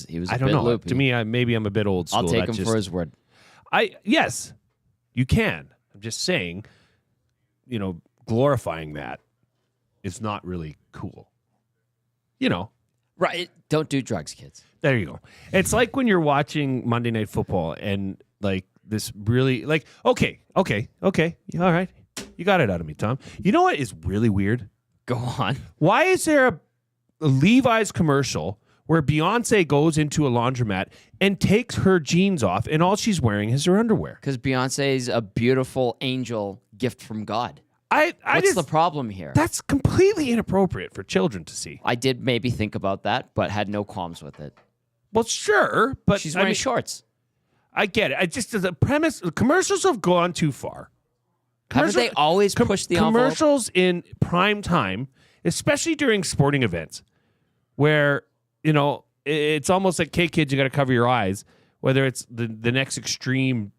He was. I don't know. Loopy. To me, maybe I'm a bit old school. I'll take him for his word. Yes, you can. I'm just saying, glorifying that is not really cool. Right. Don't do drugs, kids. There you go. It's like when you're watching Monday Night Football and this really okay. All right. You got it out of me, Tom. You know what is really weird? Go on. Why is there a Levi's commercial where Beyonce goes into a laundromat and takes her jeans off and all she's wearing is her underwear? Because Beyonce's a beautiful angel gift from God. What's the problem here? That's completely inappropriate for children to see. I did maybe think about that, but had no qualms with it. Well, sure, but she's wearing shorts. I get it. The premise, commercials have gone too far. Haven't they always pushed the envelope? Commercials in prime time, especially during sporting events, where, it's almost like, hey, kids, you got to cover your eyes, whether it's the next extreme,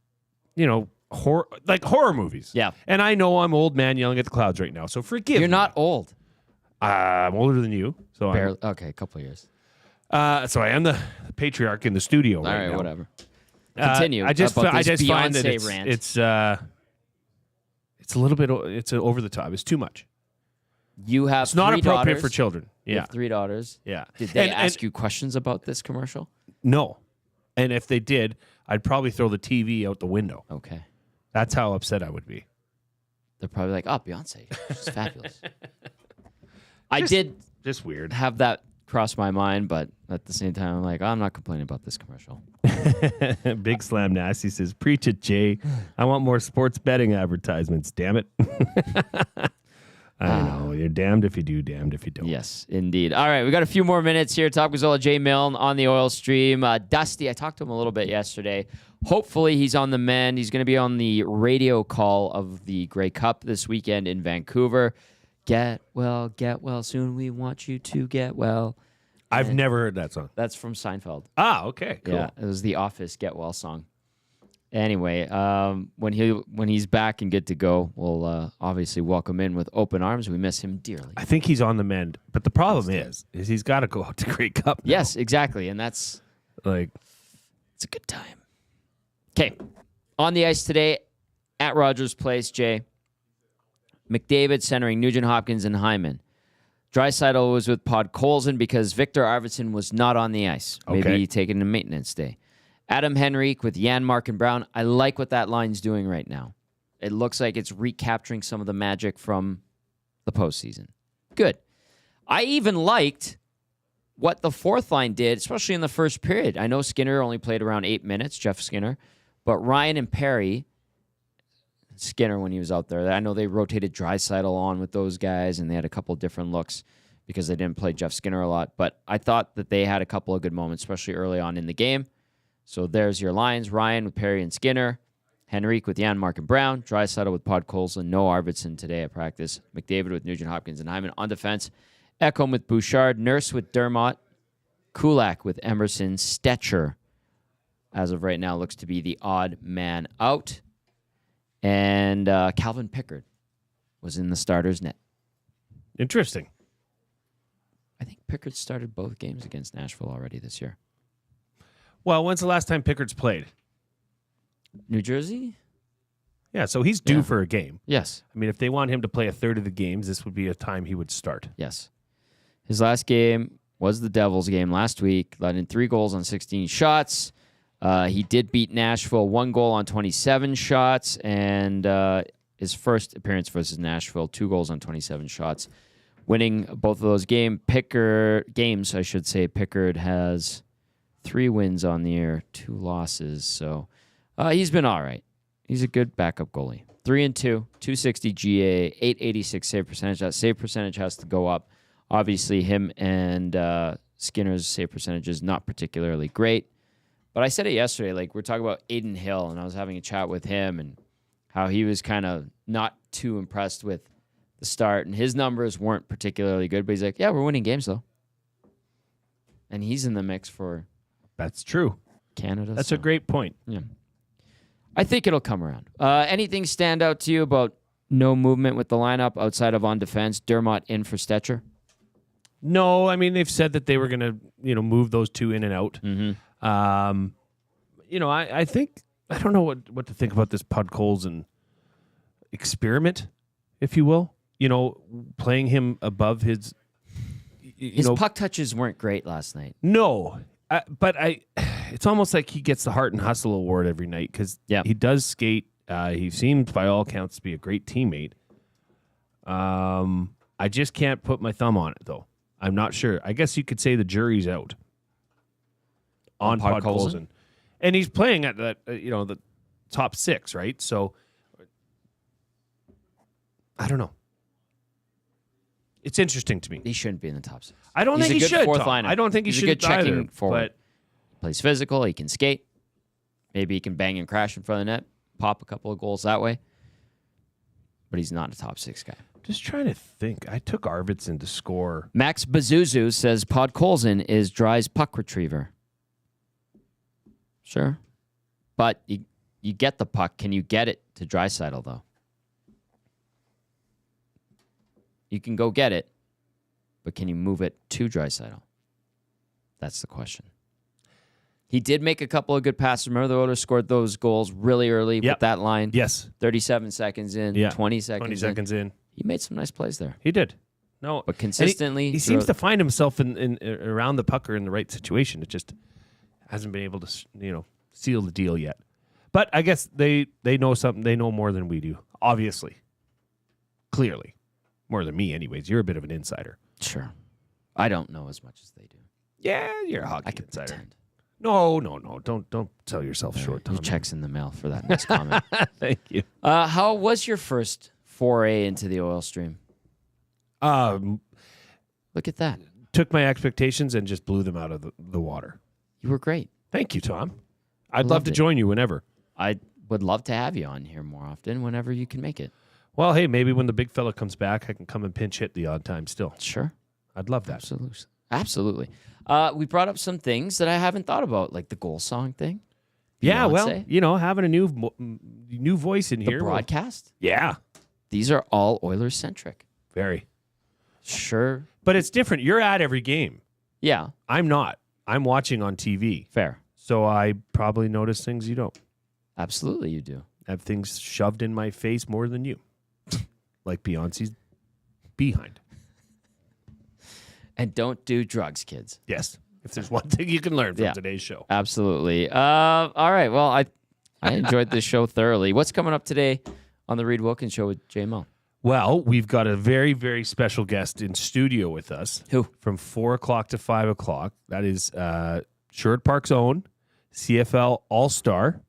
horror movies. Yeah. And I know I'm old man yelling at the clouds right now, so forgive me. You're not old. I'm older than you, so Barely, okay, a couple of years. So I am the patriarch in the studio All right right, now. whatever. Continue. I just find that rant. it's a little bit over the top. It's too much. You have It's not three appropriate daughters. for children. You Yeah. have 3 daughters. Yeah. Did they ask you questions about this commercial? No. And if they did, I'd probably throw the TV out the window. Okay. That's how upset I would be. They're probably like, oh, Beyonce. She's fabulous. I did Just weird. have that cross my mind, but at the same time, I'm like, I'm not complaining about this commercial. Big Slam Nasty says, preach it, Jay. I want more sports betting advertisements, damn it. I know. You're damned if you do, damned if you don't. Yes, indeed. All right, we got a few more minutes here. Top Gazzola, Jay Milne on the oil stream. Dusty, I talked to him a little bit yesterday. Hopefully he's on the mend. He's going to be on the radio call of the Grey Cup this weekend in Vancouver. Get well soon. We want you to get well. I've never heard that song. That's from Seinfeld. Ah, okay, cool. Yeah, it was the Office Get Well song. Anyway, when he's back and good to go, we'll obviously welcome in with open arms. We miss him dearly. I think he's on the mend, but the problem is he's got to go out to Grey Cup now. Yes, exactly, and that's like it's a good time. Okay, on the ice today at Rogers Place, Jay. McDavid centering Nugent Hopkins and Hyman. Draisaitl was with Podkolzin because Victor Arvidsson was not on the ice. Maybe taking a maintenance day. Adam Henrique with Janmark and Brown. I like what that line's doing right now. It looks like it's recapturing some of the magic from the postseason. Good. I even liked what the fourth line did, especially in the first period. I know Skinner only played around 8 minutes, Jeff Skinner, but Ryan and Perry, Skinner when he was out there, I know they rotated Draisaitl on with those guys, and they had a couple different looks because they didn't play Jeff Skinner a lot. But I thought that they had a couple of good moments, especially early on in the game. So there's your lines. Ryan with Perry and Skinner. Henrique with Janmark and Brown. Draisaitl with Podkolzin. No Arvidsson today at practice. McDavid with Nugent Hopkins and Hyman on defense. Ekholm with Bouchard. Nurse with Dermott. Kulak with Emerson. Stetcher, as of right now, looks to be the odd man out. And Calvin Pickard was in the starter's net. interesting. I think Pickard started both games against Nashville already this year. Well, when's the last time Pickard's played? New Jersey? Yeah, so he's due for a game. Yes. I mean, if they want him to play a third of the games, this would be a time he would start. Yes. His last game was the Devils game last week. Let in 3 goals on 16 shots. He did beat Nashville 1 goal on 27 shots. And his first appearance versus Nashville, 2 goals on 27 shots. Winning both of those games, Pickard has 3 wins on the year, 2 losses. So he's been all right. He's a good backup goalie. 3-2, 260 GA, 886 save percentage. That save percentage has to go up. Obviously, him and Skinner's save percentage is not particularly great. But I said it yesterday, like we're talking about Aiden Hill, and I was having a chat with him and how he was kind of not too impressed with the start, and his numbers weren't particularly good. But he's like, yeah, we're winning games, though. And he's in the mix for That's true. Canada. That's a great point. Yeah. I think it'll come around. Anything stand out to you about no movement with the lineup outside of on defense? Dermott in for Stetcher? No, I mean, they've said that they were going to, move those 2 in and out. Mm-hmm. I think, I don't know what to think about this Podkolzin experiment, if you will. Playing him above his... His puck touches weren't great last night. No, but it's almost like he gets the Heart and Hustle Award every night because he does skate. He seems, by all accounts, to be a great teammate. I just can't put my thumb on it, though. I'm not sure. I guess you could say the jury's out on Podkolzin. And he's playing at the top 6, right? So I don't know. It's interesting to me. He shouldn't be in the top 6. I don't think he should. Fourth lineup. I don't think he He's should a good checking either, forward. but plays physical. He can skate. Maybe he can bang and crash in front of the net, pop a couple of goals that way. But he's not a top 6 guy. Just trying to think. I took Arvidsson to score. Max Bazuzu says Podkolzin is Dry's puck retriever. Sure. But you get the puck. Can you get it to Draisaitl, though? You can go get it. but can you move it to Draisaitl? That's the question. He did make a couple of good passes. Remember, the Oilers scored those goals really early with that line. Yes. 37 seconds in, 20 seconds in. He made some nice plays there. He did. No, but consistently, he seems to find himself in around the puck or in the right situation. It just hasn't been able to, seal the deal yet. But I guess they know something. They know more than we do. Obviously, clearly, more than me. Anyways, you're a bit of an insider. Sure, I don't know as much as they do. Yeah, you're a hockey insider. Pretend. No. Don't sell yourself short. Your check's in the mail for that next comment. Thank you. How was your first foray into the oil stream? Look at that. Took my expectations and just blew them out of the water. You were great. Thank you, Tom. I'd love to join you whenever. I would love to have you on here more often whenever you can make it. Well, hey, maybe when the big fella comes back, I can come and pinch hit the odd time still. Sure. I'd love that. Absolutely. We brought up some things that I haven't thought about, like the goal song thing. Yeah, well, having a new voice in here. The broadcast? Yeah. These are all Oilers-centric. Very. Sure. But it's different. You're at every game. Yeah. I'm not. I'm watching on TV. Fair. So I probably notice things you don't. Absolutely you do. I have things shoved in my face more than you. Like Beyonce's behind. And don't do drugs, kids. Yes. If there's one thing you can learn from today's show. Absolutely. All right. Well, I enjoyed this show thoroughly. What's coming up today on the Reed Wilkins Show with Jay Milne? Well, we've got a very, very special guest in studio with us. Who? From 4 o'clock to 5 o'clock. That is Sherwood Park's own CFL All-Star,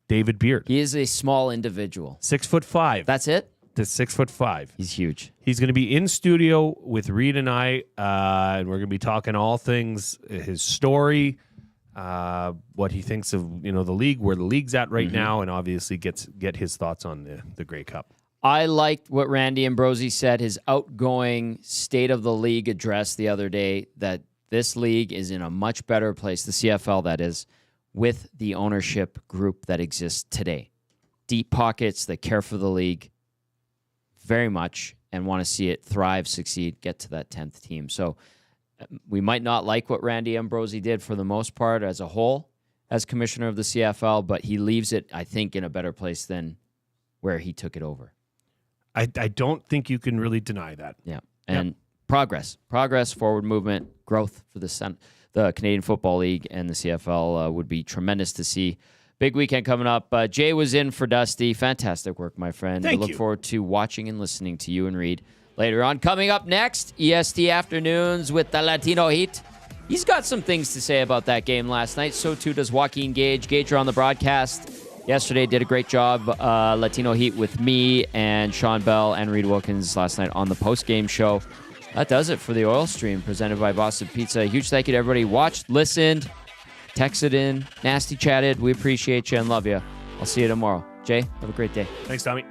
David Beard. He is a small individual. 6'5". That's it? To 6'5". He's huge. He's going to be in studio with Reed and I, and we're going to be talking all things, his story, what he thinks of the league, where the league's at right now, and obviously get his thoughts on the Grey Cup. I liked what Randy Ambrosie said, his outgoing State of the League address the other day, that this league is in a much better place, the CFL that is, with the ownership group that exists today. Deep pockets that care for the league very much and want to see it thrive, succeed, get to that 10th team. So we might not like what Randy Ambrosie did for the most part as a whole as commissioner of the CFL, but he leaves it, I think, in a better place than where he took it over. I don't think you can really deny that. Yeah. And progress, forward movement, growth for the Canadian Football League and the CFL would be tremendous to see. Big weekend coming up. Jay was in for Dusty. Fantastic work, my friend. Thank you. I look forward to watching and listening to you and Reed later on. Coming up next, EST Afternoons with the Latino Heat. He's got some things to say about that game last night. So too does Joaquin Gage. Gager on the broadcast yesterday did a great job. Latino Heat with me and Sean Bell and Reed Wilkins last night on the post-game show. That does it for the Oil Stream presented by Boston Pizza. A huge thank you to everybody who watched, listened, texted in, nasty chatted. We appreciate you and love you. I'll see you tomorrow. Jay, have a great day. Thanks, Tommy.